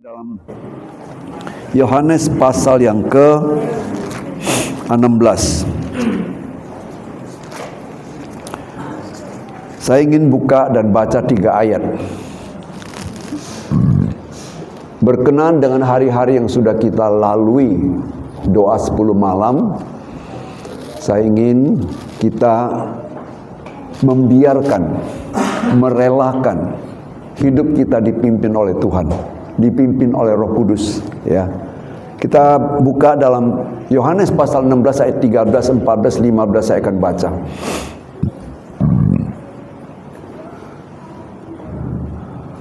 Dalam Yohanes pasal yang ke-16. Saya ingin buka dan baca 3 ayat. Berkenaan dengan hari-hari yang sudah kita lalui, doa 10 malam, saya ingin kita membiarkan, merelakan hidup kita dipimpin oleh Tuhan, dipimpin oleh Roh Kudus, ya. Kita buka dalam Yohanes pasal 16 ayat 13, 14, 15 saya akan baca.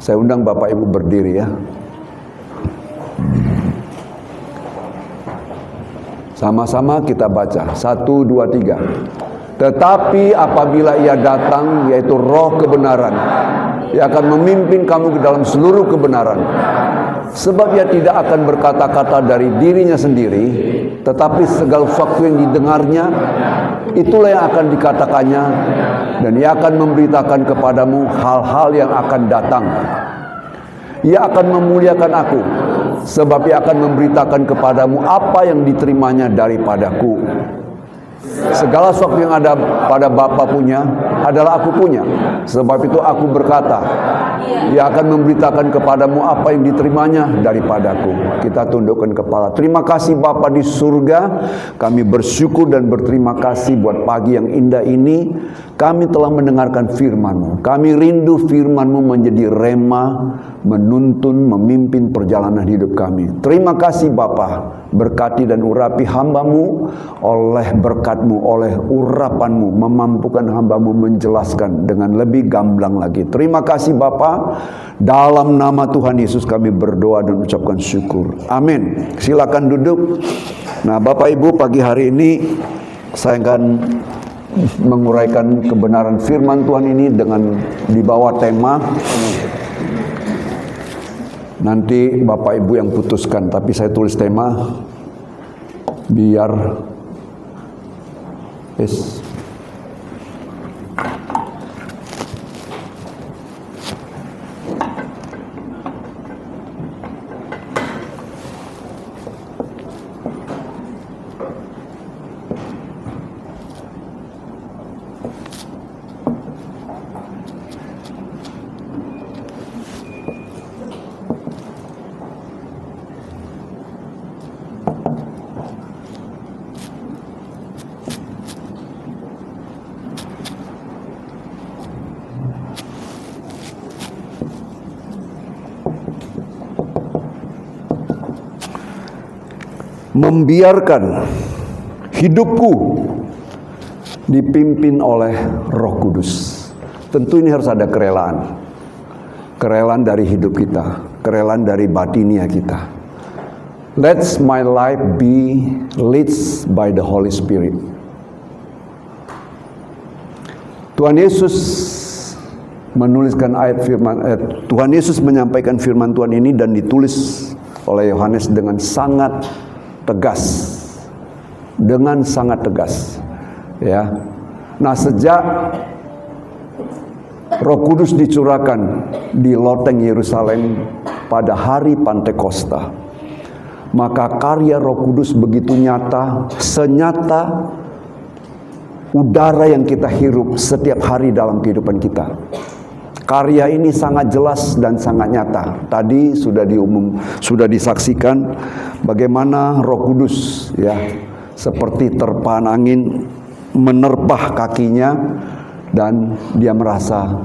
Saya undang Bapak Ibu berdiri, ya. Sama-sama kita baca. 1, 2, 3. Tetapi apabila ia datang, yaitu Roh kebenaran, ia akan memimpin kamu ke dalam seluruh kebenaran. Sebab ia tidak akan berkata-kata dari dirinya sendiri, tetapi segala sesuatu yang didengarnya, itulah yang akan dikatakannya, dan ia akan memberitakan kepadamu hal-hal yang akan datang. Ia akan memuliakan aku, sebab ia akan memberitakan kepadamu apa yang diterimanya daripadaku. Segala sesuatu yang ada pada Bapa punya adalah aku punya. Sebab itu aku berkata, ia akan memberitakan kepadamu apa yang diterimanya daripadaku. Kita tundukkan kepala. Terima kasih Bapa di surga. Kami bersyukur dan berterima kasih buat pagi yang indah ini. Kami telah mendengarkan firman-Mu. Kami rindu firman-Mu menjadi rema, menuntun, memimpin perjalanan hidup kami. Terima kasih Bapa. Berkati dan urapi hamba-Mu oleh berkat-Mu, oleh urapan-Mu, memampukan hamba-Mu menjelaskan dengan lebih gamblang lagi. Terima kasih Bapa. Dalam nama Tuhan Yesus kami berdoa dan ucapkan syukur. Amin. Silakan duduk. Nah, Bapak Ibu, pagi hari ini saya akan menguraikan kebenaran firman Tuhan ini dengan di bawah tema. Nanti Bapak Ibu yang putuskan, tapi saya tulis tema biar membiarkan hidupku dipimpin oleh Roh Kudus. Tentu ini harus ada kerelaan. Kerelaan dari hidup kita, kerelaan dari batinia kita. Let my life be led by the Holy Spirit. Tuhan Yesus menuliskan Tuhan Yesus menyampaikan firman Tuhan ini dan ditulis oleh Yohanes dengan sangat tegas, ya. Nah, sejak Roh Kudus dicurahkan di loteng Yerusalem pada hari Pantekosta, maka karya Roh Kudus begitu nyata, senyata udara yang kita hirup setiap hari dalam kehidupan kita. Karya ini sangat jelas dan sangat nyata. Tadi sudah disaksikan bagaimana Roh Kudus, ya, seperti terpaan angin menerpah kakinya dan dia merasa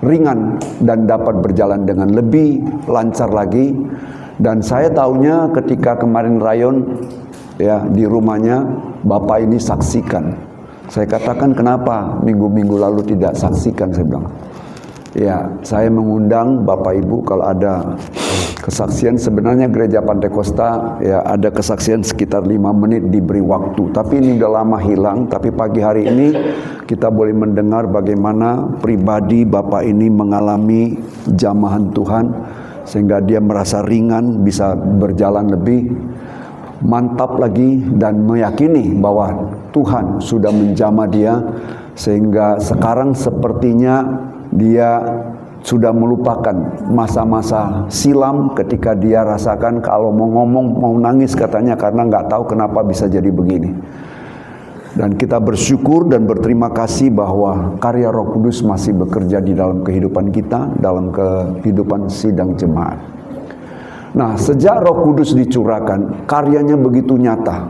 ringan dan dapat berjalan dengan lebih lancar lagi. Dan saya tahunya ketika kemarin Rayon, ya, di rumahnya, Bapak ini saksikan. Saya katakan kenapa minggu-minggu lalu tidak saksikan, saya bilang. Ya, saya mengundang Bapak Ibu kalau ada kesaksian. Sebenarnya gereja Pantekosta, ya, ada kesaksian sekitar 5 menit diberi waktu. Tapi ini udah lama hilang. Tapi pagi hari ini kita boleh mendengar bagaimana pribadi Bapak ini mengalami jamahan Tuhan, sehingga dia merasa ringan, bisa berjalan lebih mantap lagi dan meyakini bahwa Tuhan sudah menjamah dia, sehingga sekarang sepertinya dia sudah melupakan masa-masa silam ketika dia rasakan kalau mau ngomong, mau nangis katanya karena nggak tahu kenapa bisa jadi begini. Dan kita bersyukur dan berterima kasih bahwa karya Roh Kudus masih bekerja di dalam kehidupan kita, dalam kehidupan sidang jemaat. Nah, sejak Roh Kudus dicurahkan, karyanya begitu nyata.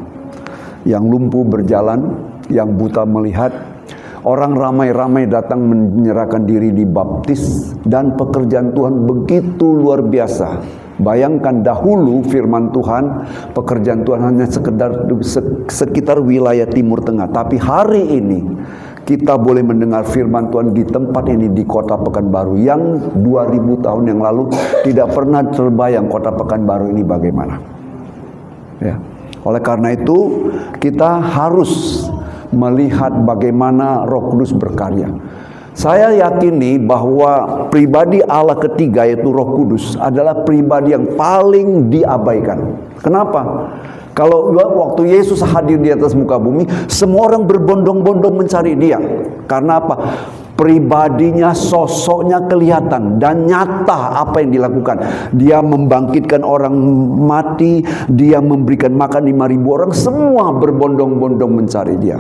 Yang lumpuh berjalan, yang buta melihat, orang ramai-ramai datang menyerahkan diri dibaptis, dan pekerjaan Tuhan begitu luar biasa. Bayangkan dahulu firman Tuhan, pekerjaan Tuhan hanya sekitar wilayah Timur Tengah. Tapi hari ini kita boleh mendengar firman Tuhan di tempat ini, di kota Pekanbaru, yang 2000 tahun yang lalu tidak pernah terbayang kota Pekanbaru ini bagaimana. Ya. Oleh karena itu kita harus melihat bagaimana Roh Kudus berkarya. Saya yakini bahwa pribadi Allah ketiga, yaitu Roh Kudus, adalah pribadi yang paling diabaikan. Kenapa? Kalau waktu Yesus hadir di atas muka bumi, semua orang berbondong-bondong mencari dia. Karena apa? Pribadinya, sosoknya kelihatan dan nyata apa yang dilakukan. Dia membangkitkan orang mati, dia memberikan makan 5.000 orang, semua berbondong-bondong mencari dia.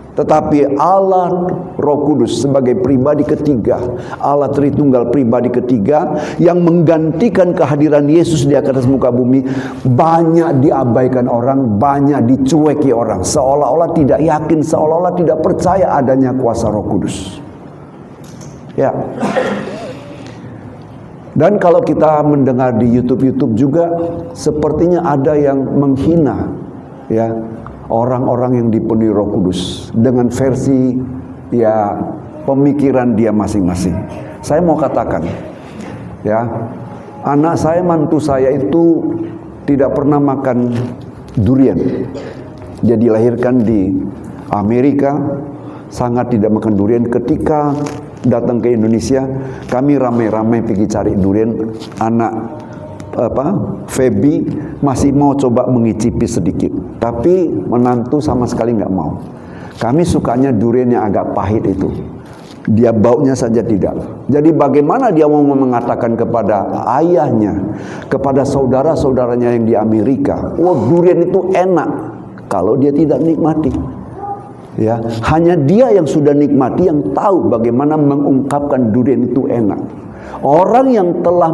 Tetapi Allah Roh Kudus sebagai pribadi ketiga, Allah Tritunggal pribadi ketiga yang menggantikan kehadiran Yesus di atas muka bumi, banyak diabaikan orang, banyak dicueki orang, seolah-olah tidak yakin, seolah-olah tidak percaya adanya kuasa Roh Kudus. Ya. Dan kalau kita mendengar di YouTube juga, sepertinya ada yang menghina, ya, orang-orang yang dipenuhi Roh Kudus dengan versi ya pemikiran dia masing-masing. Saya mau katakan, ya, anak saya, mantu saya itu tidak pernah makan durian. Dia dilahirkan di Amerika, sangat tidak makan durian. Ketika datang ke Indonesia, kami ramai-ramai pergi cari durian. Anak Feby masih mau coba mengicipi sedikit, tapi menantu sama sekali nggak mau. Kami sukanya durian yang agak pahit itu, dia baunya saja tidak. Jadi bagaimana dia mau mengatakan kepada ayahnya, kepada saudara-saudaranya yang di Amerika, durian itu enak, kalau dia tidak nikmati. Ya, hanya dia yang sudah nikmati, yang tahu bagaimana mengungkapkan durian itu enak. Orang yang telah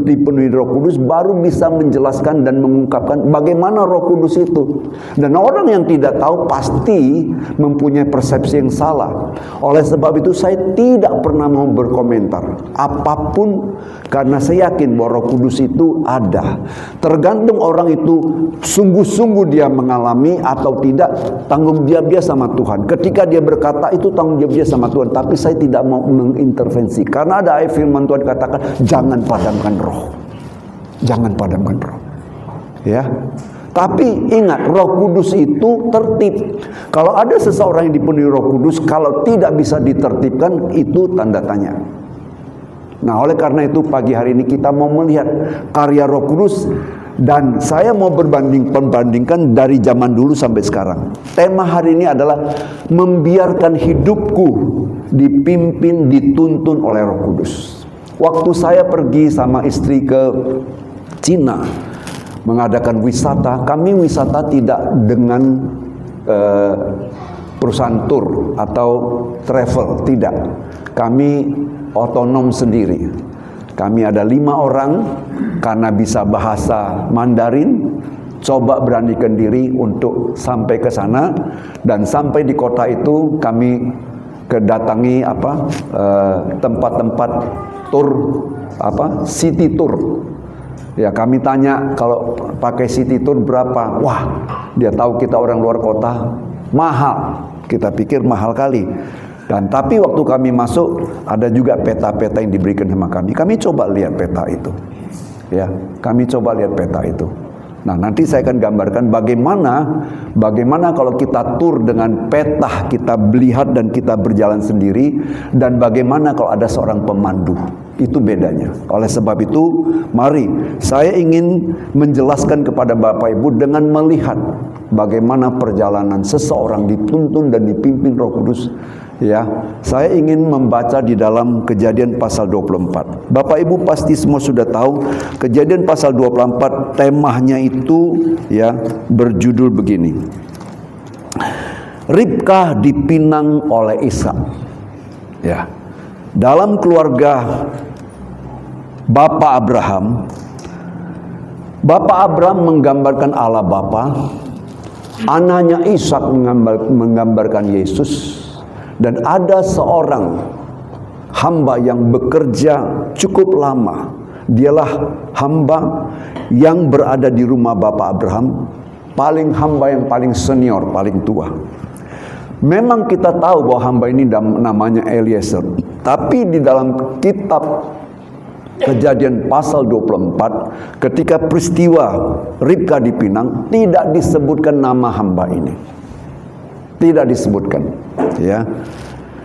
dipenuhi Roh Kudus baru bisa menjelaskan dan mengungkapkan bagaimana Roh Kudus itu. Dan orang yang tidak tahu pasti mempunyai persepsi yang salah. Oleh sebab itu saya tidak pernah mau berkomentar apapun, karena saya yakin bahwa Roh Kudus itu ada. Tergantung orang itu sungguh-sungguh dia mengalami atau tidak, tanggung jawab dia sama Tuhan. Ketika dia berkata itu tanggung jawab dia sama Tuhan. Tapi saya tidak mau mengintervensi, karena ada ayat firman Tuhan katakan, jangan padamkan roh. Jangan padamkan roh. Ya. Tapi ingat, Roh Kudus itu tertib. Kalau ada seseorang yang dipenuhi Roh Kudus, kalau tidak bisa ditertibkan, itu tanda tanya. Nah, oleh karena itu pagi hari ini kita mau melihat karya Roh Kudus, dan saya mau membandingkan dari zaman dulu sampai sekarang. Tema hari ini adalah membiarkan hidupku dipimpin, dituntun oleh Roh Kudus. Waktu saya pergi sama istri ke Cina mengadakan wisata, kami wisata tidak dengan perusahaan tur atau travel, tidak. Kami otonom sendiri. Kami ada 5 orang, karena bisa bahasa Mandarin, coba beranikan diri untuk sampai ke sana. Dan sampai di kota itu kami kedatangi tempat-tempat tur, city tour. Ya, kami tanya kalau pakai city tour berapa. Wah, dia tahu kita orang luar kota, mahal. Kita pikir mahal kali. Dan tapi waktu kami masuk, ada juga peta-peta yang diberikan sama kami. Kami coba lihat peta itu. Ya, kami coba lihat peta itu. Nah, nanti saya akan gambarkan bagaimana kalau kita tur dengan peta, kita melihat dan kita berjalan sendiri, dan bagaimana kalau ada seorang pemandu. Itu bedanya. Oleh sebab itu, mari saya ingin menjelaskan kepada Bapak Ibu dengan melihat bagaimana perjalanan seseorang dituntun dan dipimpin Roh Kudus Ya, saya ingin membaca di dalam Kejadian pasal 24. Bapak Ibu pasti semua sudah tahu Kejadian pasal 24 temanya itu ya berjudul begini. Ribkah dipinang oleh Ishak. Ya. Dalam keluarga Bapak Abraham menggambarkan Allah Bapa, anaknya Ishak menggambarkan Yesus. Dan ada seorang hamba yang bekerja cukup lama. Dialah hamba yang berada di rumah Bapak Abraham, hamba yang paling senior, paling tua. Memang kita tahu bahwa hamba ini namanya Eliezer. Tapi di dalam kitab Kejadian pasal 24, ketika peristiwa Ribka dipinang, tidak disebutkan nama hamba ini. Tidak disebutkan, ya.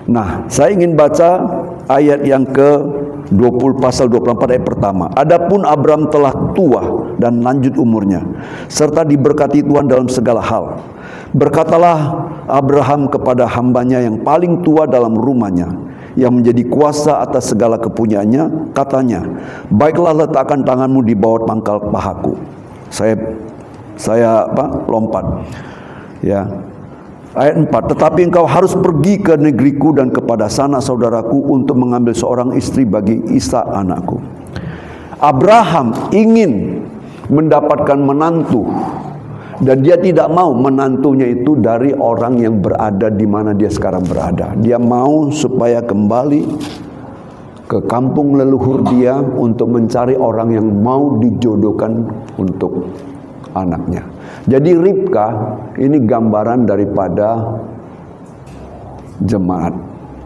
Nah, saya ingin baca ayat yang ke-20 pasal 24 ayat pertama. Adapun Abraham telah tua dan lanjut umurnya, serta diberkati Tuhan dalam segala hal. Berkatalah Abraham kepada hambanya yang paling tua dalam rumahnya, yang menjadi kuasa atas segala kepunyaannya, katanya, baiklah letakkan tanganmu di bawah pangkal pahaku. Saya lompat. Ya. Ayat 4, tetapi engkau harus pergi ke negeriku dan kepada sanak saudaraku untuk mengambil seorang istri bagi Ishak anakku. Abraham ingin mendapatkan menantu, dan dia tidak mau menantunya itu dari orang yang berada di mana dia sekarang berada. Dia mau supaya kembali ke kampung leluhur dia untuk mencari orang yang mau dijodohkan untuk anaknya. Jadi Ribka ini gambaran daripada jemaat,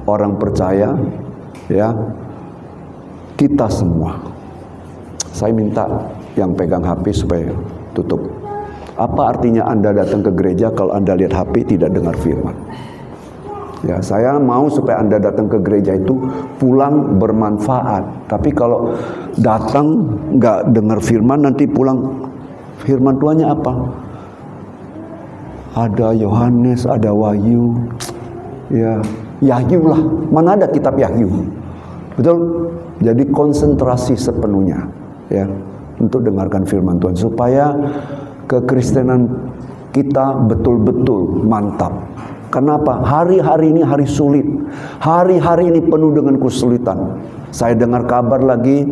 orang percaya, ya, kita semua. Saya minta yang pegang HP supaya tutup. Apa artinya Anda datang ke gereja kalau Anda lihat HP tidak dengar firman? Ya, saya mau supaya Anda datang ke gereja itu pulang bermanfaat. Tapi kalau datang nggak dengar firman, nanti pulang firman Tuhannya apa? Ada Yohanes, ada Wahyu, ya Yahyu lah. Mana ada kitab Yahyu? Betul? Jadi konsentrasi sepenuhnya, ya, untuk dengarkan firman Tuhan supaya kekristenan kita betul-betul mantap. Kenapa? Hari-hari ini hari sulit. Hari-hari ini penuh dengan kesulitan. Saya dengar kabar lagi,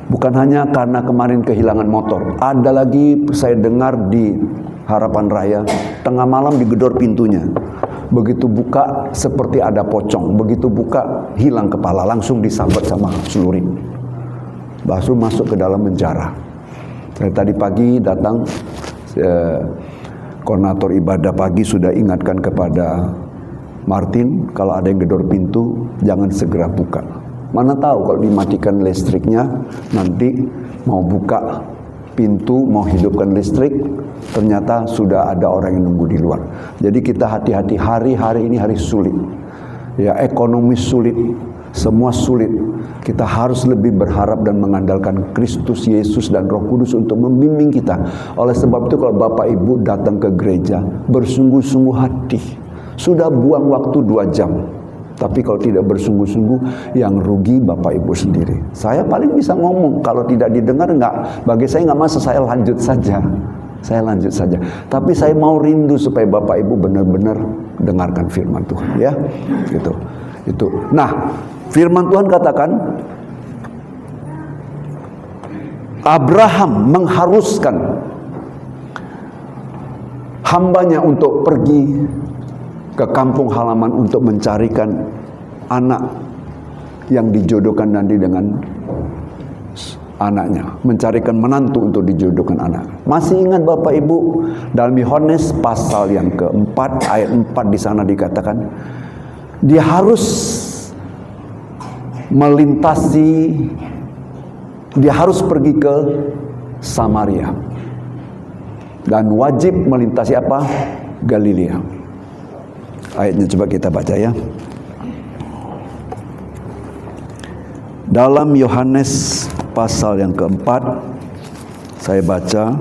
bukan hanya karena kemarin kehilangan motor. Ada lagi saya dengar di Harapan Raya, tengah malam digedor pintunya. Begitu buka seperti ada pocong. Begitu buka hilang kepala, langsung disabet sama celurit. Langsung masuk ke dalam penjara. Saya tadi pagi datang, koordinator ibadah pagi sudah ingatkan kepada Martin, kalau ada yang gedor pintu jangan segera buka. Mana tahu kalau dimatikan listriknya, nanti mau buka pintu, mau hidupkan listrik, ternyata sudah ada orang yang nunggu di luar. Jadi kita hati-hati, hari-hari ini hari sulit. Ya, ekonomi sulit, semua sulit. Kita harus lebih berharap dan mengandalkan Kristus Yesus dan Roh Kudus untuk membimbing kita. Oleh sebab itu kalau Bapak Ibu datang ke gereja, bersungguh-sungguh hati. Sudah buang waktu 2 jam. Tapi kalau tidak bersungguh-sungguh, yang rugi Bapak Ibu sendiri. Saya paling bisa ngomong, kalau tidak didengar enggak, bagi saya enggak masalah, saya lanjut saja. Saya lanjut saja. Tapi saya mau rindu supaya Bapak Ibu benar-benar dengarkan firman Tuhan, ya. Gitu. Itu. Nah, firman Tuhan katakan Abraham mengharuskan hambanya untuk pergi ke kampung halaman untuk mencarikan anak yang dijodohkan nanti dengan anaknya, mencarikan menantu untuk dijodohkan anak. Masih ingat Bapak Ibu, dalam Yohanes pasal yang keempat ayat 4 di sana dikatakan dia harus melintasi, dia harus pergi ke Samaria dan wajib melintasi apa? Galilea. Ayatnya coba kita baca ya. Dalam Yohanes pasal yang keempat, saya baca,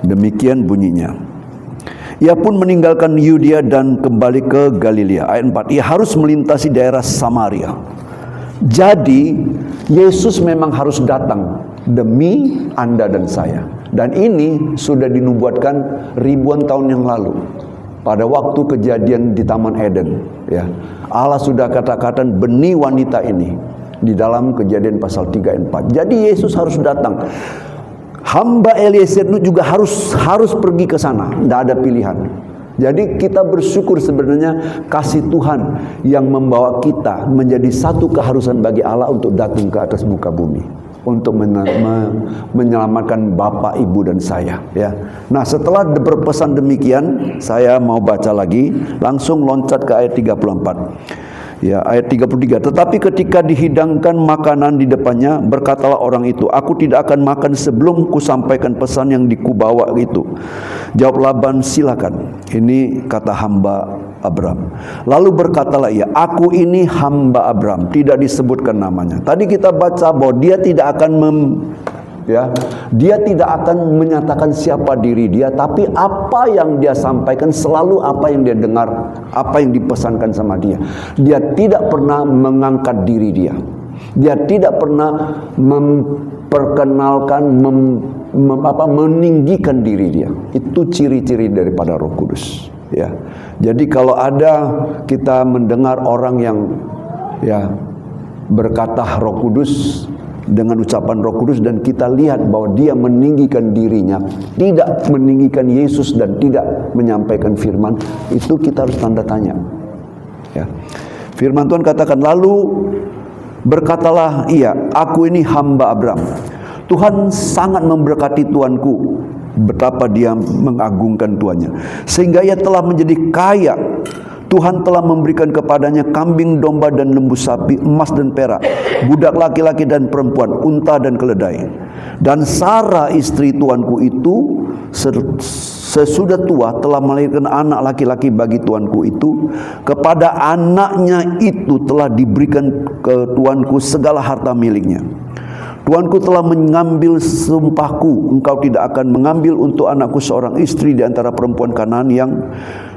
demikian bunyinya. Ia pun meninggalkan Yudea dan kembali ke Galilea. Ayat 4, ia harus melintasi daerah Samaria. Jadi Yesus memang harus datang demi Anda dan saya. Dan ini sudah dinubuatkan ribuan tahun yang lalu. Pada waktu kejadian di Taman Eden, ya. Allah sudah katakan benih wanita ini di dalam Kejadian pasal 3 dan 4. Jadi Yesus harus datang. Hamba Eliezer itu juga harus pergi ke sana, tidak ada pilihan. Jadi kita bersyukur sebenarnya kasih Tuhan yang membawa kita menjadi satu keharusan bagi Allah untuk datang ke atas muka bumi, untuk menyelamatkan Bapak, Ibu dan saya, ya. Nah, setelah berpesan demikian, saya mau baca lagi, langsung loncat ke ayat 34. Ya, ayat 33. Tetapi ketika dihidangkan makanan di depannya, berkatalah orang itu, aku tidak akan makan sebelum kusampaikan pesan yang dikubawa itu. Jawab Laban, silakan. Ini kata hamba Abram. Lalu berkatalah ia, aku ini hamba Abram. Tidak disebutkan namanya. Tadi kita baca bahwa dia tidak akan dia tidak akan menyatakan siapa diri dia, tapi apa yang dia sampaikan selalu apa yang dia dengar, apa yang dipesankan sama dia. Dia tidak pernah mengangkat diri dia. Dia tidak pernah memperkenalkan, meninggikan diri dia. Itu ciri-ciri daripada Roh Kudus, ya. Jadi kalau ada kita mendengar orang yang berkata Roh Kudus dengan ucapan Roh Kudus dan kita lihat bahwa dia meninggikan dirinya, tidak meninggikan Yesus dan tidak menyampaikan firman, itu kita harus tanda tanya, ya. Firman Tuhan katakan, lalu berkatalah ia, aku ini hamba Abram. Tuhan sangat memberkati tuanku, betapa dia mengagungkan tuannya, sehingga ia telah menjadi kaya. Tuhan telah memberikan kepadanya kambing, domba dan lembu sapi, emas dan perak, budak laki-laki dan perempuan, unta dan keledai. Dan Sarah istri tuanku itu sesudah tua telah melahirkan anak laki-laki bagi tuanku itu. Kepada anaknya itu telah diberikan ke tuanku segala harta miliknya. Tuanku telah mengambil sumpahku, engkau tidak akan mengambil untuk anakku seorang istri di antara perempuan Kanaan yang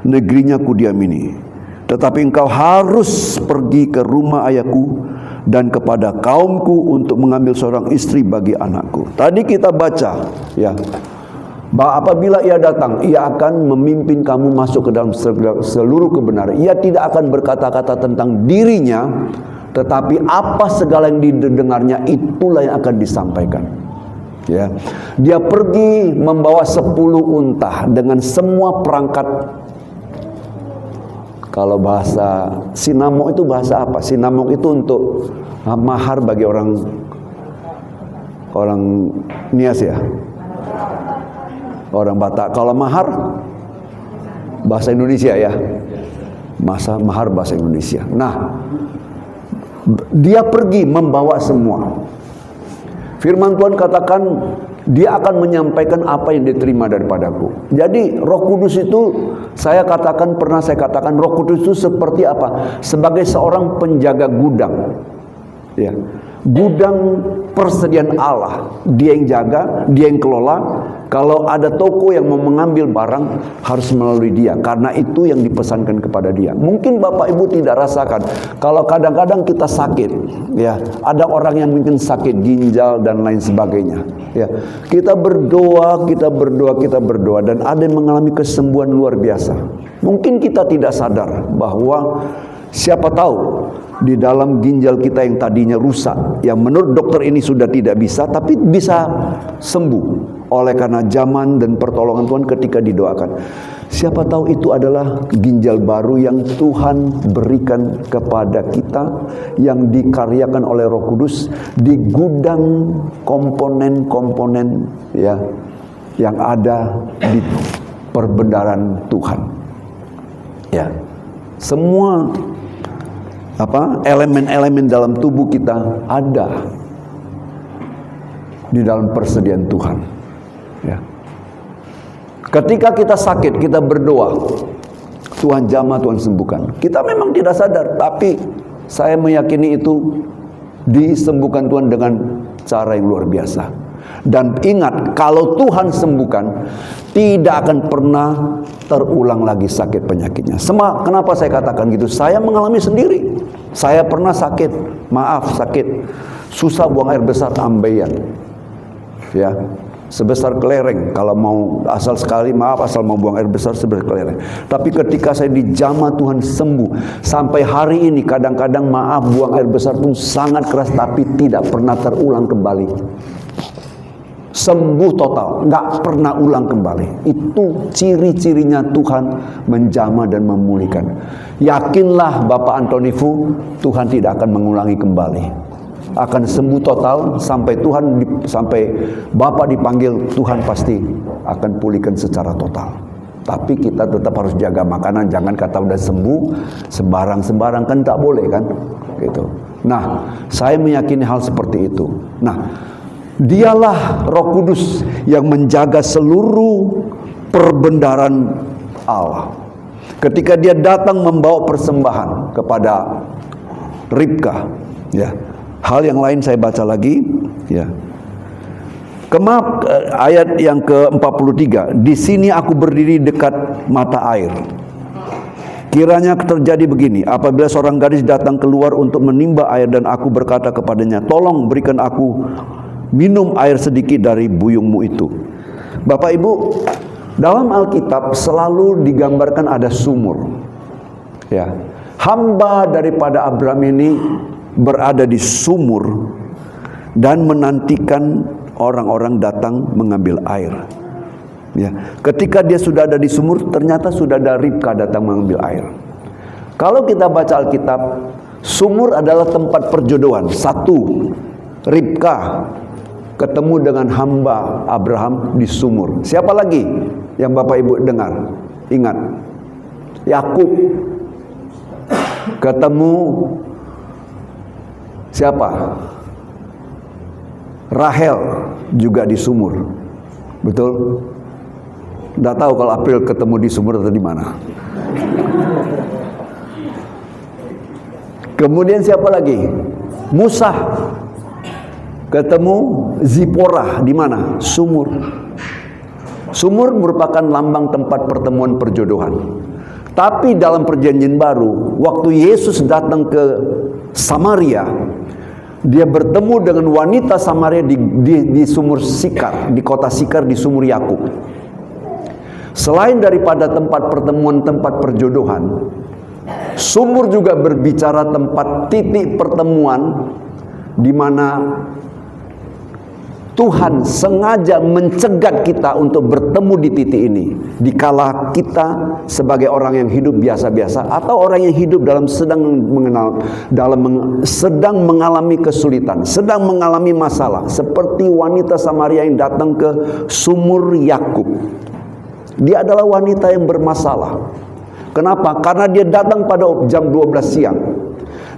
negerinya kudiamini. Tetapi engkau harus pergi ke rumah ayahku dan kepada kaumku untuk mengambil seorang istri bagi anakku. Tadi kita baca, ya, bahwa apabila ia datang, ia akan memimpin kamu masuk ke dalam seluruh kebenaran. Ia tidak akan berkata-kata tentang dirinya, tetapi apa segala yang didengarnya itulah yang akan disampaikan. Ya, dia pergi membawa 10 unta dengan semua perangkat. Kalau bahasa sinamok itu bahasa apa? Sinamok itu untuk mahar bagi orang Nias, ya, orang Batak. Kalau mahar bahasa Indonesia, ya, mahar bahasa Indonesia. Nah, dia pergi membawa semua. Firman Tuhan katakan dia akan menyampaikan apa yang diterima daripadaku. Jadi Roh Kudus itu pernah saya katakan Roh Kudus itu seperti apa? Sebagai seorang penjaga gudang, ya. Gudang persediaan Allah, dia yang jaga, dia yang kelola. Kalau ada toko yang mau mengambil barang harus melalui dia, karena itu yang dipesankan kepada dia. Mungkin Bapak Ibu tidak rasakan kalau kadang-kadang kita sakit, ya, ada orang yang mungkin sakit ginjal dan lain sebagainya, ya. Kita berdoa dan ada yang mengalami kesembuhan luar biasa. Mungkin kita tidak sadar bahwa siapa tahu di dalam ginjal kita yang tadinya rusak, yang menurut dokter ini sudah tidak bisa, tapi bisa sembuh oleh karena zaman dan pertolongan Tuhan ketika didoakan. Siapa tahu itu adalah ginjal baru yang Tuhan berikan kepada kita, yang dikaryakan oleh Roh Kudus di gudang komponen-komponen, ya, yang ada di perbendaharaan Tuhan, ya. Semua elemen-elemen dalam tubuh kita ada di dalam persediaan Tuhan, ya. Ketika kita sakit, kita berdoa, Tuhan jamah, Tuhan sembuhkan. Kita memang tidak sadar, tapi saya meyakini itu disembuhkan Tuhan dengan cara yang luar biasa. Dan ingat, kalau Tuhan sembuhkan, tidak akan pernah terulang lagi sakit penyakitnya. Kenapa saya katakan gitu? Saya mengalami sendiri. Saya pernah sakit, sakit, susah buang air besar, ambeien, ya, sebesar kelereng. Kalau mau asal mau buang air besar sebesar kelereng. Tapi ketika saya dijamah Tuhan sembuh, sampai hari ini kadang-kadang buang air besar pun sangat keras, tapi tidak pernah terulang kembali. Sembuh total, nggak pernah ulang kembali. Itu ciri-cirinya Tuhan menjamah dan memulihkan. Yakinlah Bapak Antoni Fu, Tuhan tidak akan mengulangi kembali. Akan sembuh total sampai Bapak dipanggil, Tuhan pasti akan pulihkan secara total. Tapi kita tetap harus jaga makanan, jangan kata udah sembuh sembarang kan tak boleh kan, gitu. Nah, saya meyakini hal seperti itu. Nah, Dialah Roh Kudus yang menjaga seluruh perbendaharaan Allah. Ketika dia datang membawa persembahan kepada Ribka, ya. Hal yang lain saya baca lagi, ya. Ayat yang ke-43. Di sini aku berdiri dekat mata air. Kiranya terjadi begini, apabila seorang gadis datang keluar untuk menimba air dan aku berkata kepadanya, tolong berikan aku minum air sedikit dari buyungmu itu. Bapak Ibu, dalam Alkitab selalu digambarkan ada sumur. Ya, hamba daripada Abraham ini berada di sumur dan menantikan orang-orang datang mengambil air. Ya, ketika dia sudah ada di sumur, ternyata sudah ada Ribka datang mengambil air. Kalau kita baca Alkitab, sumur adalah tempat perjodohan. Satu, Ribka ketemu dengan hamba Abraham di sumur. Siapa lagi yang Bapak Ibu dengar? Ingat, Yakub ketemu siapa? Rahel juga di sumur. Betul? Nggak tahu kalau April ketemu di sumur atau di mana. Kemudian siapa lagi? Musa ketemu Zipporah di mana? Sumur. Sumur merupakan lambang tempat pertemuan perjodohan. Tapi dalam perjanjian baru, waktu Yesus datang ke Samaria, dia bertemu dengan wanita Samaria di sumur Sikar, di kota Sikar, di sumur Yakub. Selain daripada tempat pertemuan, tempat perjodohan, sumur juga berbicara tempat titik pertemuan di mana Tuhan sengaja mencegat kita untuk bertemu di titik ini. Dikala kita sebagai orang yang hidup biasa-biasa atau orang yang hidup sedang mengalami kesulitan, sedang mengalami masalah, seperti wanita Samaria yang datang ke sumur Yakub. Dia adalah wanita yang bermasalah. Kenapa? Karena dia datang pada jam 12 siang.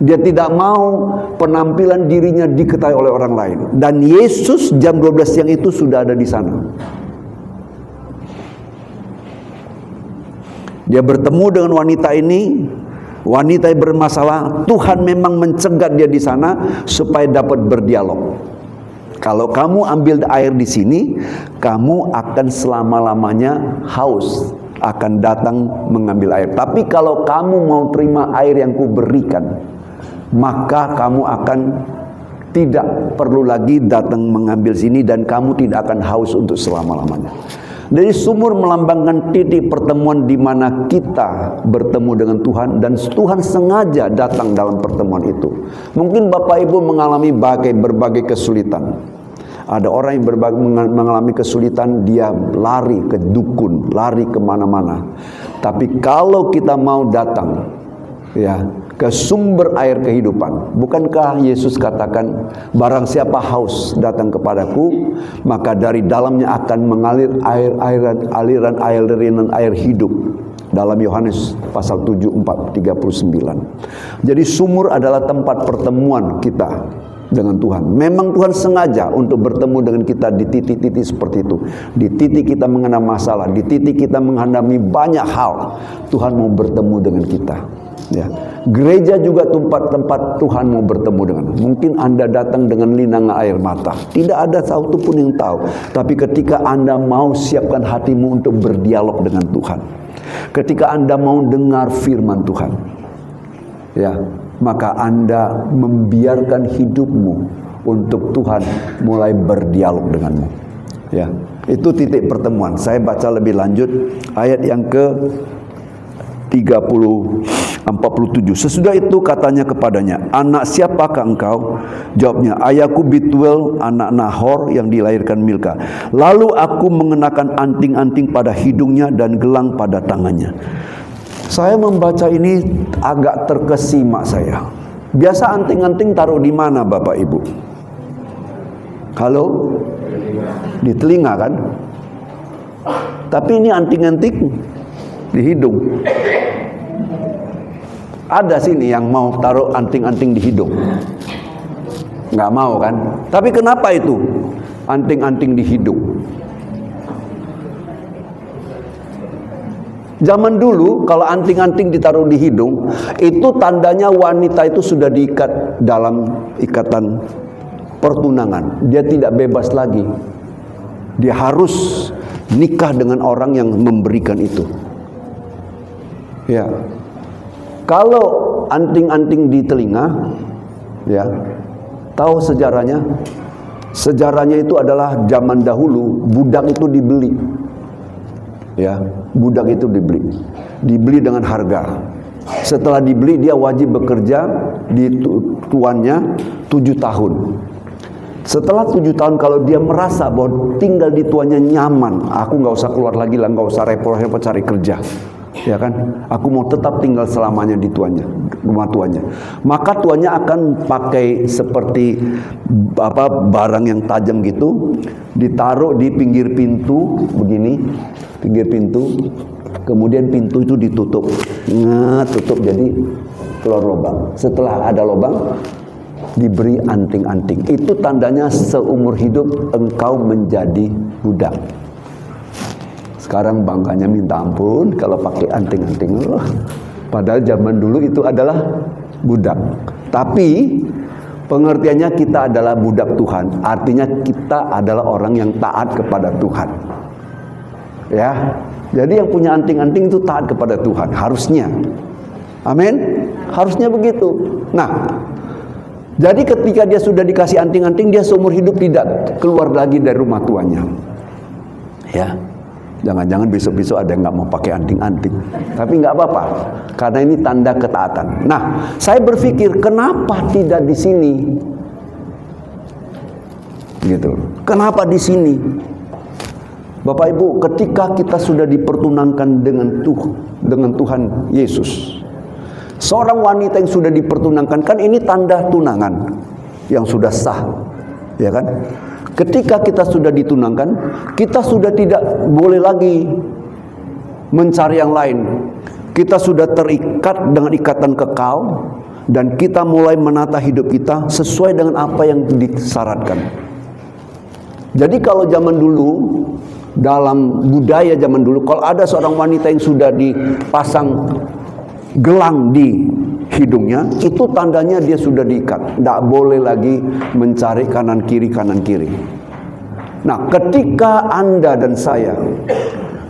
Dia tidak mau penampilan dirinya diketahui oleh orang lain. Dan Yesus jam 12 siang itu sudah ada di sana. Dia bertemu dengan wanita ini. Wanita yang bermasalah. Tuhan memang mencegat dia di sana supaya dapat berdialog. Kalau kamu ambil air di sini, kamu akan selama-lamanya haus, akan datang mengambil air. Tapi kalau kamu mau terima air yang kuberikan, maka kamu akan tidak perlu lagi datang mengambil sini dan kamu tidak akan haus untuk selama-lamanya. Jadi sumur melambangkan titik pertemuan di mana kita bertemu dengan Tuhan dan Tuhan sengaja datang dalam pertemuan itu. Mungkin Bapak Ibu mengalami berbagai kesulitan. Ada orang yang mengalami kesulitan, dia lari ke dukun, lari kemana-mana. Tapi kalau kita mau datang, ya, ke sumber air kehidupan, bukankah Yesus katakan, barang siapa haus datang kepadaku, maka dari dalamnya akan mengalir aliran air hidup. Dalam Yohanes pasal 7:39. Jadi sumur adalah tempat pertemuan kita dengan Tuhan. Memang Tuhan sengaja untuk bertemu dengan kita di titik-titik seperti itu. Di titik kita mengenal masalah, di titik kita menghadapi banyak hal, Tuhan mau bertemu dengan kita. Ya, gereja juga tempat Tuhan mau bertemu dengan. Mungkin Anda datang dengan linangan air mata, tidak ada satu pun yang tahu. Tapi ketika Anda mau siapkan hatimu untuk berdialog dengan Tuhan, ketika Anda mau dengar firman Tuhan, ya, maka Anda membiarkan hidupmu untuk Tuhan mulai berdialog denganmu. Ya, itu titik pertemuan. Saya baca lebih lanjut ayat yang ke 47. Sesudah itu katanya kepadanya, anak siapakah engkau? Jawabnya, ayahku Bituel anak Nahor yang dilahirkan Milka. Lalu aku mengenakan anting-anting pada hidungnya dan gelang pada tangannya. Saya membaca ini agak terkesima saya. Biasa anting-anting taruh di mana Bapak Ibu? Halo? Di telinga kan? Tapi ini anting-anting di hidung. Ada sini yang mau taruh anting-anting di hidung? Nggak mau kan? Tapi kenapa itu anting-anting di hidung? Zaman dulu kalau anting-anting ditaruh di hidung, itu tandanya wanita itu sudah diikat dalam ikatan pertunangan. Dia tidak bebas lagi. Dia harus nikah dengan orang yang memberikan itu. Ya. Kalau anting-anting di telinga, ya, tahu sejarahnya? Sejarahnya itu adalah zaman dahulu budak itu dibeli. Ya, budak itu dibeli dengan harga. Setelah dibeli dia wajib bekerja di tuannya 7 tahun. Setelah 7 tahun kalau dia merasa bahwa tinggal di tuannya nyaman, aku nggak usah keluar lagi lah, nggak usah repot-repot cari kerja, ya kan? Aku mau tetap tinggal selamanya di tuannya, rumah tuannya. Maka tuannya akan pakai seperti barang yang tajam gitu, ditaruh di pinggir pintu begini, pinggir pintu. Kemudian pintu itu ditutup, tutup jadi keluar lubang. Setelah ada lubang, diberi anting-anting. Itu tandanya seumur hidup engkau menjadi budak. Sekarang bangganya minta ampun kalau pakai anting-anting. Padahal zaman dulu itu adalah budak. Tapi pengertiannya kita adalah budak Tuhan. Artinya kita adalah orang yang taat kepada Tuhan. Ya. Jadi yang punya anting-anting itu taat kepada Tuhan. Harusnya. Amin. Harusnya begitu. Nah, jadi ketika dia sudah dikasih anting-anting, dia seumur hidup tidak keluar lagi dari rumah tuannya. Ya, jangan-jangan besok-besok ada yang nggak mau pakai anting-anting. Tapi nggak apa-apa, karena ini tanda ketaatan. Nah, saya berpikir kenapa tidak di sini? Gitu. Kenapa di sini? Bapak Ibu, ketika kita sudah dipertunangkan dengan Tuhan Yesus, seorang wanita yang sudah dipertunangkan, kan ini tanda tunangan yang sudah sah, ya kan? Ketika kita sudah ditunangkan, kita sudah tidak boleh lagi mencari yang lain. Kita sudah terikat dengan ikatan kekal, dan kita mulai menata hidup kita sesuai dengan apa yang disyaratkan. Jadi kalau zaman dulu, dalam budaya zaman dulu, kalau ada seorang wanita yang sudah dipasang gelang di hidungnya, itu tandanya dia sudah diikat. Tidak boleh lagi mencari kanan kiri. Nah, ketika Anda dan saya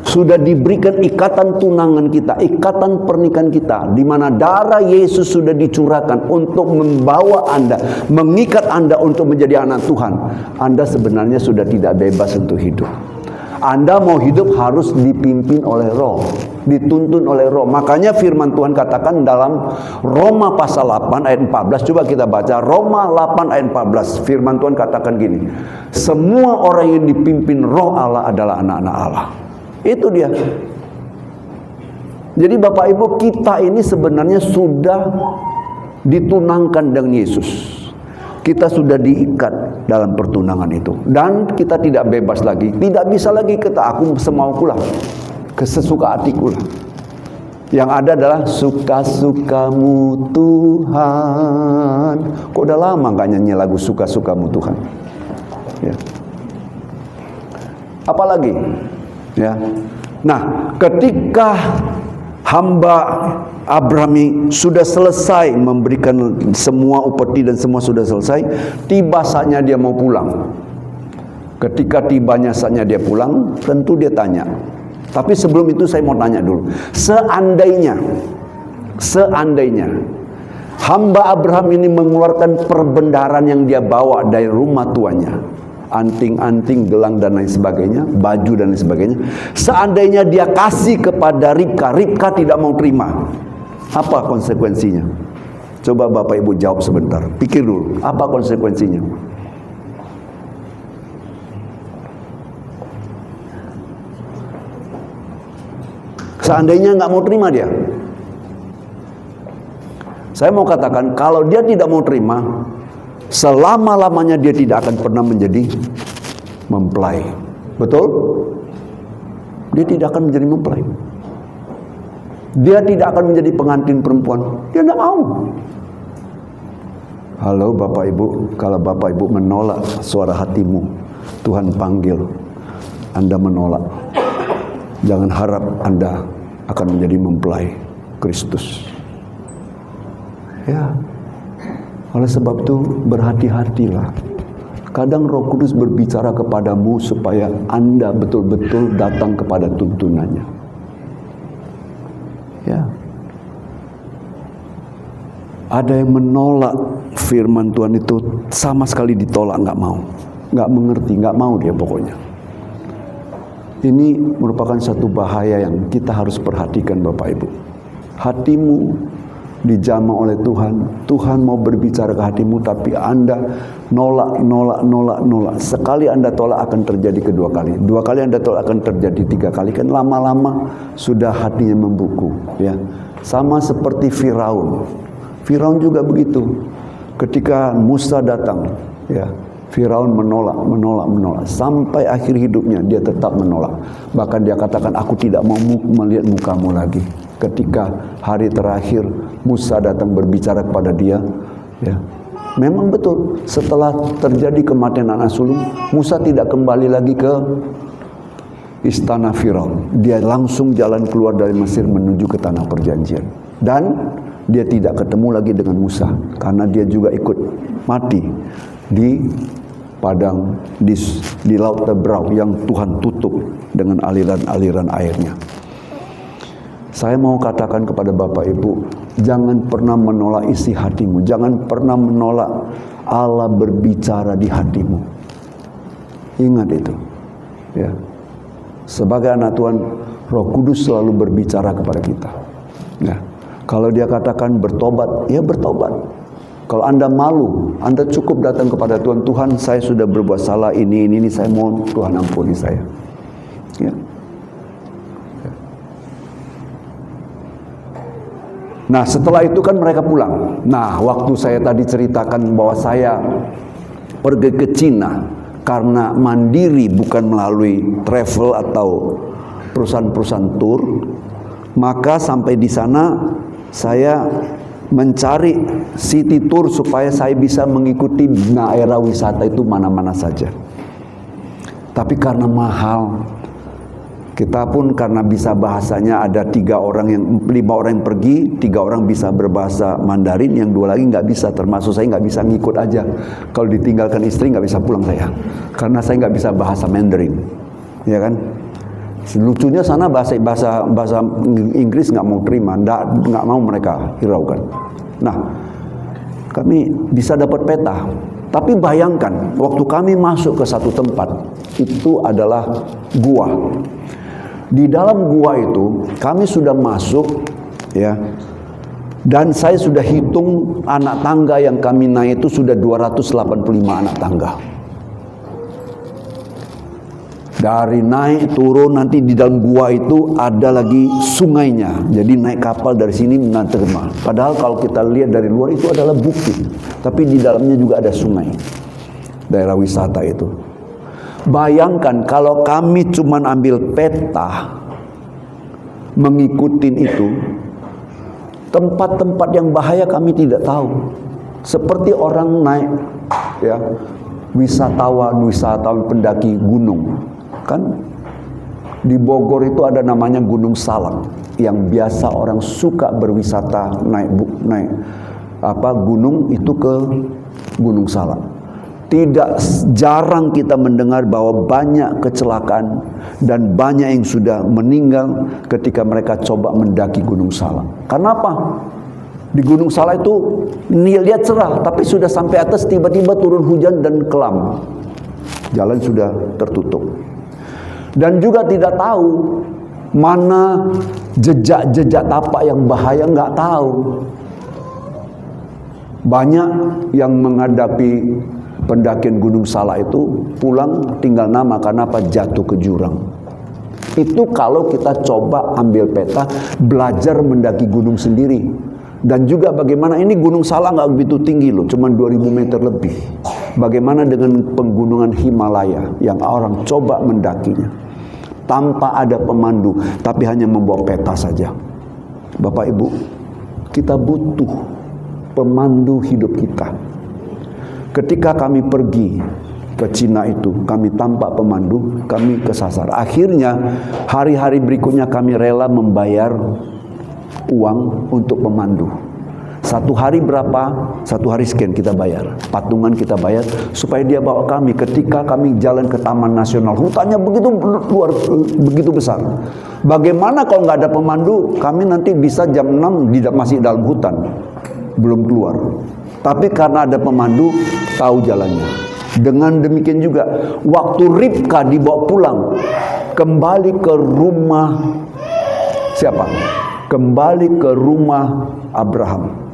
sudah diberikan ikatan tunangan kita, ikatan pernikahan kita, di mana darah Yesus sudah dicurahkan untuk membawa Anda, mengikat Anda untuk menjadi anak Tuhan, Anda sebenarnya sudah tidak bebas untuk hidup. Anda mau hidup harus dipimpin oleh Roh, dituntun oleh Roh. Makanya firman Tuhan katakan dalam Roma pasal 8 ayat 14. Coba kita baca Roma 8 ayat 14. Firman Tuhan katakan gini, semua orang yang dipimpin Roh Allah adalah anak-anak Allah. Itu dia. Jadi Bapak Ibu, kita ini sebenarnya sudah ditunangkan dengan Yesus. Kita sudah diikat dalam pertunangan itu, dan kita tidak bebas lagi, tidak bisa lagi kata aku semaukulah, kesesuka hatiku lah. Yang ada adalah suka-sukamu Tuhan. Kok udah lama gak nyanyi lagu suka-sukamu Tuhan? Ya. Apalagi? Ya. Nah, ketika hamba Abraham ini sudah selesai memberikan semua upeti dan semua sudah selesai. Tiba saatnya dia mau pulang. Ketika tibanya saatnya dia pulang, tentu dia tanya. Tapi sebelum itu saya mau tanya dulu. Seandainya hamba Abraham ini mengeluarkan perbendaharaan yang dia bawa dari rumah tuanya, anting-anting, gelang dan lain sebagainya, baju dan lain sebagainya. Seandainya dia kasih kepada Ribka tidak mau terima. Apa konsekuensinya? Coba Bapak Ibu jawab sebentar. Pikir dulu, apa konsekuensinya? Seandainya nggak mau terima dia. Saya mau katakan, kalau dia tidak mau terima, selama-lamanya dia tidak akan pernah menjadi mempelai. Betul? Dia tidak akan menjadi mempelai. Dia tidak akan menjadi pengantin perempuan. Dia tidak mau. Halo Bapak Ibu, kalau Bapak Ibu menolak suara hatimu, Tuhan panggil, Anda menolak. Jangan harap Anda akan menjadi mempelai Kristus. Ya, oleh sebab itu berhati-hatilah. Kadang Roh Kudus berbicara kepadamu supaya Anda betul-betul datang kepada tuntunannya. Ya, ada yang menolak firman Tuhan itu sama sekali ditolak, nggak mau, nggak mengerti, nggak mau dia pokoknya. Ini merupakan satu bahaya yang kita harus perhatikan Bapak Ibu. Hatimu dijamah oleh Tuhan. Tuhan mau berbicara ke hatimu, tapi Anda nolak. Sekali Anda tolak akan terjadi kedua kali. Dua kali Anda tolak akan terjadi 3 kali. Kan lama-lama sudah hatinya membuku. Ya, sama seperti Firaun. Firaun juga begitu. Ketika Musa datang, ya, Firaun menolak. Sampai akhir hidupnya dia tetap menolak. Bahkan dia katakan, aku tidak mau melihat mukamu lagi. Ketika hari terakhir Musa datang berbicara kepada dia, ya, memang betul setelah terjadi kematian anak sulung, Musa tidak kembali lagi ke istana Firaun. Dia langsung jalan keluar dari Mesir menuju ke tanah perjanjian. Dan dia tidak ketemu lagi dengan Musa karena dia juga ikut mati di padang di laut Tebrau yang Tuhan tutup dengan aliran-aliran airnya. Saya mau katakan kepada Bapak Ibu, jangan pernah menolak isi hatimu, jangan pernah menolak Allah berbicara di hatimu. Ingat itu. Ya. Sebagai anak Tuhan, Roh Kudus selalu berbicara kepada kita. Ya. Kalau dia katakan bertobat, ya bertobat. Kalau Anda malu, Anda cukup datang kepada Tuhan. Tuhan, saya sudah berbuat salah ini, saya mohon Tuhan ampuni saya. Ya. Nah, setelah itu kan mereka pulang. Nah, waktu saya tadi ceritakan bahwa saya pergi ke Cina karena mandiri, bukan melalui travel atau perusahaan-perusahaan tour, maka sampai di sana saya mencari city tour supaya saya bisa mengikuti daerah wisata itu mana-mana saja. Tapi karena mahal, kita pun karena bisa bahasanya ada 5 orang yang pergi, 3 orang bisa berbahasa Mandarin, yang 2 lagi nggak bisa, termasuk saya nggak bisa ngikut aja. Kalau ditinggalkan istri nggak bisa pulang saya, karena saya nggak bisa bahasa Mandarin, ya kan? Lucunya sana bahasa Inggris nggak mau terima, nggak mau mereka hiraukan. Nah, kami bisa dapat peta. Tapi bayangkan, waktu kami masuk ke satu tempat, itu adalah gua. Di dalam gua itu, kami sudah masuk, ya. Dan saya sudah hitung anak tangga yang kami naik itu sudah 285 anak tangga. Dari naik turun, nanti di dalam gua itu ada lagi sungainya. Jadi naik kapal dari sini nanti ke mana. Padahal kalau kita lihat dari luar itu adalah bukit, tapi di dalamnya juga ada sungai. Daerah wisata itu. Bayangkan kalau kami cuma ambil peta mengikutin itu, tempat-tempat yang bahaya kami tidak tahu. Seperti orang naik, ya, wisatawan pendaki gunung. Kan di Bogor itu ada namanya Gunung Salak. yang biasa orang suka berwisata naik gunung itu ke Gunung Salak. Tidak jarang kita mendengar bahwa banyak kecelakaan dan banyak yang sudah meninggal ketika mereka coba mendaki Gunung Salak. Karena apa? Di Gunung Salak itu lihat cerah, tapi sudah sampai atas tiba-tiba turun hujan dan kelam. Jalan sudah tertutup. Dan juga tidak tahu mana jejak-jejak tapak yang bahaya, nggak tahu. Banyak yang menghadapi pendakian Gunung Salak itu pulang tinggal nama karena apa? Jatuh ke jurang. Itu kalau kita coba ambil peta, belajar mendaki gunung sendiri. Dan juga bagaimana ini Gunung Salak nggak begitu tinggi loh, cuma 2000 meter lebih. Bagaimana dengan penggunungan Himalaya yang orang coba mendakinya tanpa ada pemandu, tapi hanya membawa peta saja. Bapak Ibu, kita butuh pemandu hidup kita. Ketika kami pergi ke Cina itu, kami tanpa pemandu, kami kesasar. Akhirnya hari-hari berikutnya kami rela membayar uang untuk pemandu. Satu hari berapa? Satu hari sekian kita bayar. Patungan kita bayar supaya dia bawa kami. Ketika kami jalan ke Taman Nasional, hutannya begitu besar. Bagaimana kalau nggak ada pemandu? Kami nanti bisa jam 6 masih dalam hutan, belum keluar. Tapi karena ada pemandu, tahu jalannya. Dengan demikian juga, waktu Ribka dibawa pulang, kembali ke rumah siapa? Kembali ke rumah Abraham.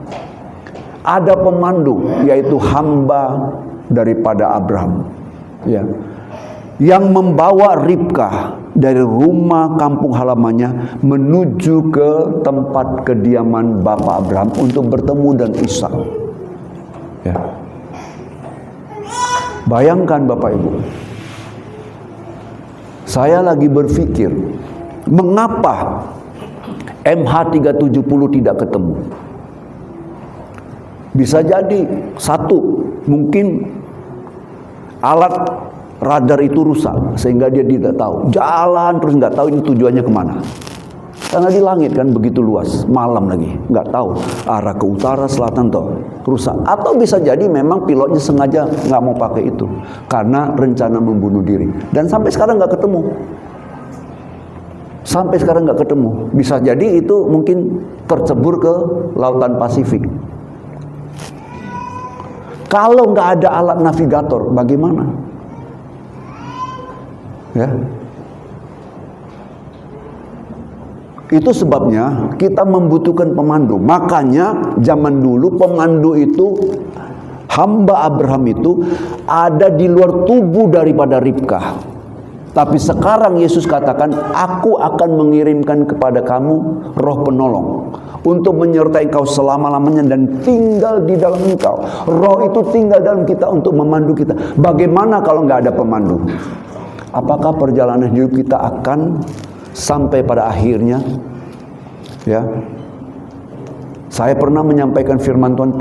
Ada pemandu, yaitu hamba daripada Abraham, ya, yang membawa Ribka dari rumah kampung halamannya menuju ke tempat kediaman Bapak Abraham untuk bertemu dengan Ishak. Ya. Bayangkan Bapak Ibu, saya lagi berpikir, mengapa MH370 tidak ketemu? Bisa jadi satu, mungkin alat radar itu rusak sehingga dia tidak tahu. Jalan terus nggak tahu ini tujuannya kemana. Karena di langit kan begitu luas, malam lagi, nggak tahu arah ke utara, selatan toh rusak. Atau bisa jadi memang pilotnya sengaja nggak mau pakai itu karena rencana membunuh diri. Dan sampai sekarang nggak ketemu. Sampai sekarang nggak ketemu. Bisa jadi itu mungkin tercebur ke Lautan Pasifik. Kalau nggak ada alat navigator, bagaimana? Ya. Itu sebabnya kita membutuhkan pemandu. Makanya zaman dulu pemandu itu, hamba Abraham itu ada di luar tubuh daripada Ribka. Tapi sekarang Yesus katakan, aku akan mengirimkan kepada kamu roh penolong untuk menyertai engkau selama-lamanya dan tinggal di dalam engkau. Roh itu tinggal dalam kita untuk memandu kita. Bagaimana kalau nggak ada pemandu? Apakah perjalanan hidup kita akan sampai pada akhirnya? Ya, saya pernah menyampaikan firman Tuhan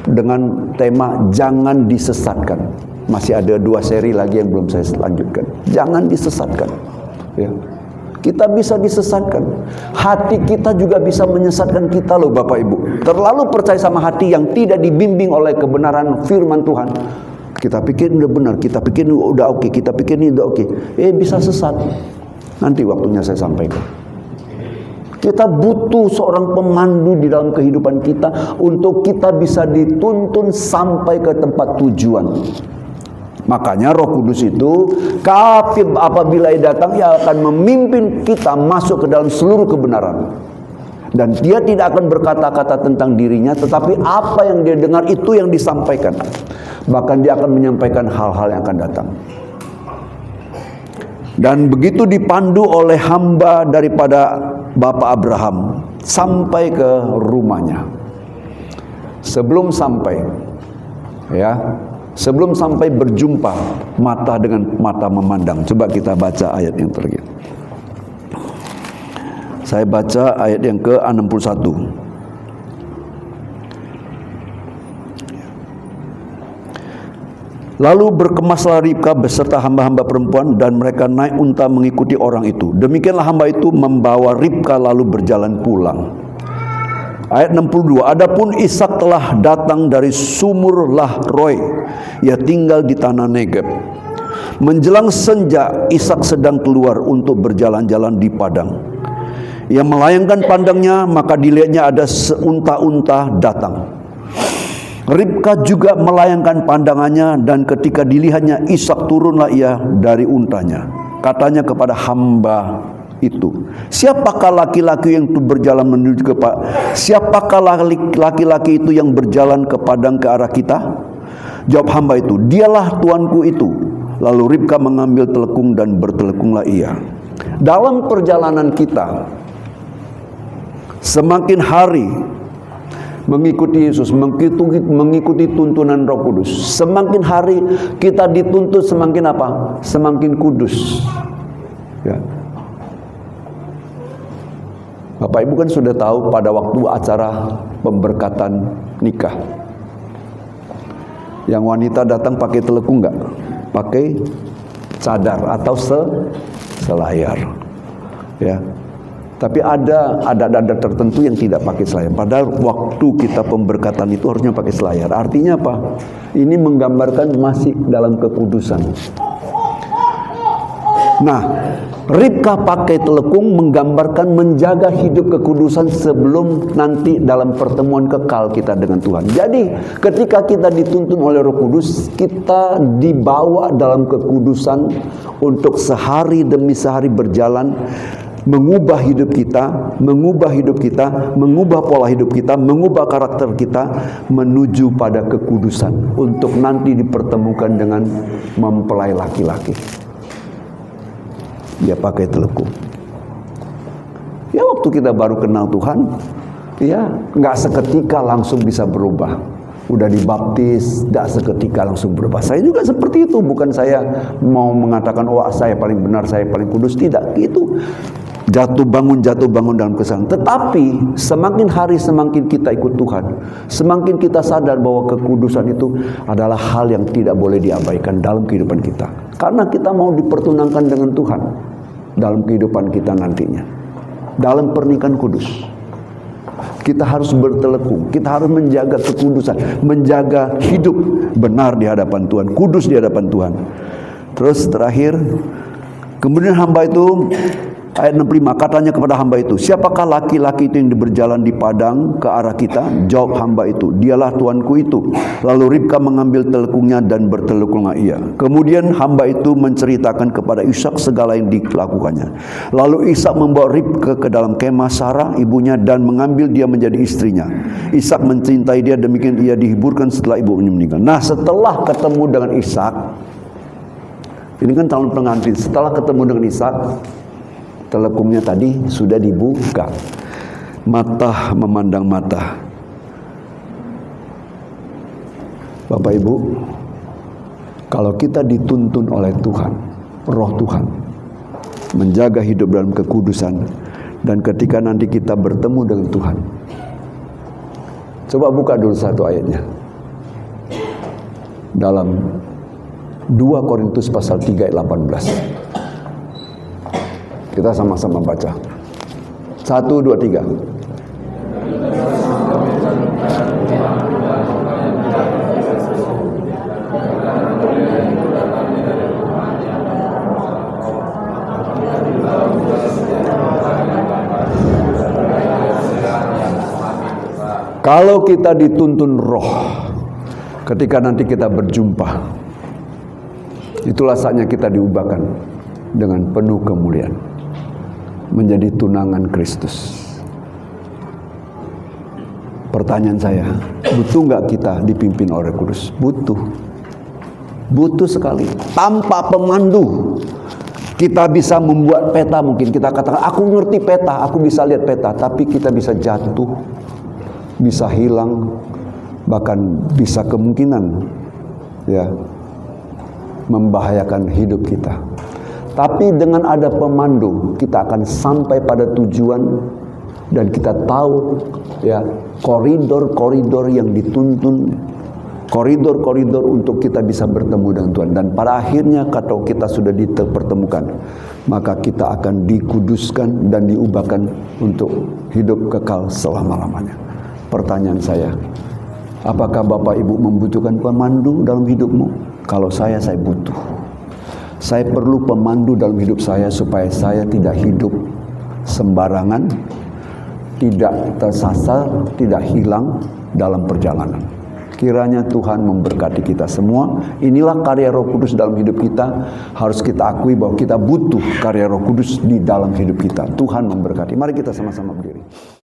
dengan tema jangan disesatkan. Masih ada 2 seri lagi yang belum saya lanjutkan. Jangan disesatkan. Ya. Kita bisa disesatkan. Hati kita juga bisa menyesatkan kita loh Bapak Ibu. Terlalu percaya sama hati yang tidak dibimbing oleh kebenaran firman Tuhan. Kita pikir udah benar, kita pikir udah oke, kita pikir ini udah oke. Bisa sesat. Nanti waktunya saya sampaikan. Kita butuh seorang pemandu di dalam kehidupan kita untuk kita bisa dituntun sampai ke tempat tujuan. Makanya Roh Kudus itu apabila ia datang, ia akan memimpin kita masuk ke dalam seluruh kebenaran. Dan dia tidak akan berkata-kata tentang dirinya, tetapi apa yang dia dengar itu yang disampaikan. Bahkan dia akan menyampaikan hal-hal yang akan datang. Dan begitu dipandu oleh hamba daripada Bapak Abraham sampai ke rumahnya. Sebelum sampai, ya, sebelum sampai berjumpa mata dengan mata memandang. Coba kita baca ayat yang terakhir. Saya baca ayat yang ke-61. Lalu berkemaslah Ribka beserta hamba-hamba perempuan, dan mereka naik unta mengikuti orang itu. Demikianlah hamba itu membawa Ribka lalu berjalan pulang. Ayat 62, adapun Ishak telah datang dari sumur Lahroi, ia tinggal di tanah Negeb. Menjelang senja, Ishak sedang keluar untuk berjalan-jalan di padang. Ia melayangkan pandangnya, maka dilihatnya ada seunta-unta datang. Ribka juga melayangkan pandangannya, dan ketika dilihatnya Ishak, turunlah ia dari untanya. Katanya kepada hamba itu, siapakah laki-laki yang berjalan menuju ke siapakah laki-laki itu yang berjalan ke padang ke arah kita? Jawab hamba itu, dialah tuanku itu. Lalu Ribka mengambil telekung dan bertelekunglah ia. Dalam perjalanan kita, semakin hari mengikuti Yesus, mengikuti tuntunan Roh Kudus, semakin hari kita dituntut semakin apa? Semakin kudus. Ya. Bapak Ibu kan sudah tahu pada waktu acara pemberkatan nikah, yang wanita datang pakai telekung enggak? Pakai cadar atau selayar. Ya. Tapi ada adat-adat tertentu yang tidak pakai selayar. Padahal waktu kita pemberkatan itu harusnya pakai selayar. Artinya apa? Ini menggambarkan masih dalam kekudusan. Nah, Ribka pakai telekung menggambarkan menjaga hidup kekudusan sebelum nanti dalam pertemuan kekal kita dengan Tuhan. Jadi ketika kita dituntun oleh Roh Kudus, kita dibawa dalam kekudusan untuk sehari demi sehari berjalan, mengubah hidup kita, mengubah pola hidup kita, mengubah karakter kita menuju pada kekudusan untuk nanti dipertemukan dengan mempelai laki-laki. Dia pakai telekung. Ya waktu kita baru kenal Tuhan, ya nggak seketika langsung bisa berubah. Udah dibaptis, nggak seketika langsung berubah. Saya juga seperti itu. Bukan saya mau mengatakan, wah saya paling benar, saya paling kudus. Tidak, itu jatuh bangun dalam kesalahan. Tetapi semakin hari semakin kita ikut Tuhan, semakin kita sadar bahwa kekudusan itu adalah hal yang tidak boleh diabaikan dalam kehidupan kita. Karena kita mau dipertunangkan dengan Tuhan dalam kehidupan kita nantinya. Dalam pernikahan kudus, kita harus bertelekung, kita harus menjaga kekudusan, menjaga hidup benar di hadapan Tuhan, kudus di hadapan Tuhan. Terus terakhir, kemudian hamba itu, ayat 65, katanya kepada hamba itu, siapakah laki-laki itu yang berjalan di padang ke arah kita? Jawab hamba itu, dialah tuanku itu. Lalu Ribka mengambil telekungnya dan bertelekunglah ia. Kemudian hamba itu menceritakan kepada Ishak segala yang dilakukannya. Lalu Ishak membawa Ribka ke dalam kemah Sarah ibunya dan mengambil dia menjadi istrinya. Ishak mencintai dia, demikian ia dihiburkan setelah ibunya meninggal. Nah, setelah ketemu dengan Ishak, ini kan calon pengantin, setelah ketemu dengan Ishak, telekungnya tadi sudah dibuka. Mata memandang mata. Bapak Ibu, kalau kita dituntun oleh Tuhan, Roh Tuhan, menjaga hidup dalam kekudusan, dan ketika nanti kita bertemu dengan Tuhan, coba buka dulu satu ayatnya. Dalam 2 Korintus pasal 3 ayat 18. Kita sama-sama baca. 1, 2, 3. Kalau kita dituntun roh, ketika nanti kita berjumpa, itulah saatnya kita diubahkan dengan penuh kemuliaan, menjadi tunangan Kristus. Pertanyaan saya, butuh nggak kita dipimpin oleh Kudus? Butuh. Butuh sekali. Tanpa pemandu, kita bisa membuat peta. Mungkin kita katakan, aku ngerti peta, aku bisa lihat peta. Tapi kita bisa jatuh, bisa hilang, bahkan bisa kemungkinan ya membahayakan hidup kita. Tapi dengan ada pemandu, kita akan sampai pada tujuan, dan kita tahu ya koridor-koridor yang dituntun koridor-koridor untuk kita bisa bertemu dengan Tuhan. Dan pada akhirnya kalau kita sudah dipertemukan, maka kita akan dikuduskan dan diubahkan untuk hidup kekal selama-lamanya. Pertanyaan saya, apakah Bapak Ibu membutuhkan pemandu dalam hidupmu? Kalau saya butuh. Saya perlu pemandu dalam hidup saya supaya saya tidak hidup sembarangan, tidak tersasar, tidak hilang dalam perjalanan. Kiranya Tuhan memberkati kita semua. Inilah karya Roh Kudus dalam hidup kita. Harus kita akui bahwa kita butuh karya Roh Kudus di dalam hidup kita. Tuhan memberkati. Mari kita sama-sama berdiri.